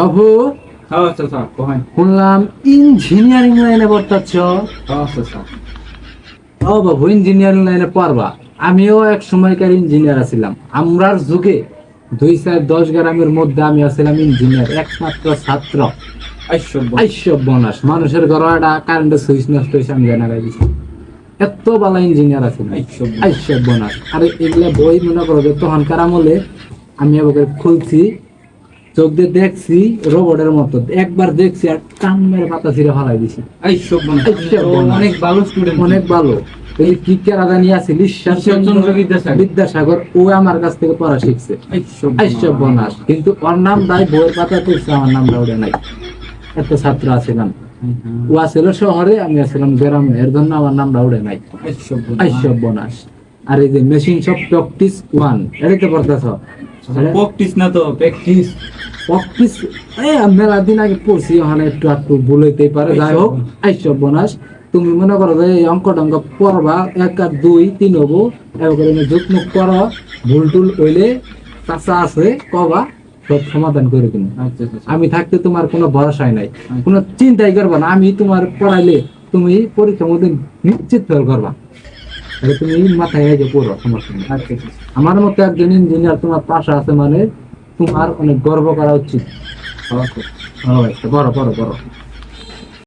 বাবু, শুনলাম ইঞ্জিনিয়ারিং লাইনে পড়তাছ। ও বাবু, ইঞ্জিনিয়ারিং লাইনে পড়বা? আমিও এক সময়কার ইঞ্জিনিয়ার ছিলাম। আমরার যুগে 2-10 গ্রামের মধ্যে আমি ছিলাম ইঞ্জিনিয়ার, একমাত্র ছাত্র। বনাস মানুষের ঘর একটা কারেন্টের সুইচ নষ্ট হয়েছে, আমি জানা দিচ্ছি। এত ভালো ইঞ্জিনিয়ার আছে বনাস। আরে এগুলা বই মনে করো যে তখনকার আমলে আমি ওকে খুলছি, চোখ দিয়ে দেখছি রোবটের মতো, একবার দেখছি আর কানের পাতা ছিঁড়ে ফালাই দিছি। অনেক ভালো স্টুডেন্ট, অনেক ভালো। কি রাজা নিয়ে আসিল বিদ্যাসাগর, ও আমার কাছ থেকে পড়া শিখছে। বনাস কিন্তু ওর নাম দায় বইয়ের পাতা তুলছে, আমার নামটা ওটা নাই। এত ছাত্র আছিলাম, ও আসছিল শহরে, আমি আসছিলাম গ্রামে, এর জন্য আমার নামটা ওটা নাই। বনাস। আর এই যে মেশিন সব প্র্যাকটিস 1, এটাই তো পড়তেছ? প্র্যাকটিস না তো প্র্যাকটিস। প্র্যাকটিস মেলা দিন আগে পড়ছি, ওখানে একটু একটু ভুল হইতেই পারে। যাই হোক, বনাস। তুমি মনে করো যে এই অঙ্ক টঙ্ক পড়বা, 1 আর 2 3 হবো, এবার যুগমুখ করো, ভুল টুল হইলে কাঁচা আছে কবা, সব সমাধান করে কিনা। আমি থাকতে তোমার কোনো ভরসাই নাই, কোনো চিন্তাই করবা না। আমি তোমার পড়াইলে তুমি পরীক্ষার মধ্যে নিশ্চিত ফেল করবা। তুমি মাথায় রেখে পড়ো, সমস্যা নেই। আমার মতো একজন ইঞ্জিনিয়ার তোমার পাশে আছে মানে তোমার অনেক গর্ব করা উচিত। বড় বড় বড়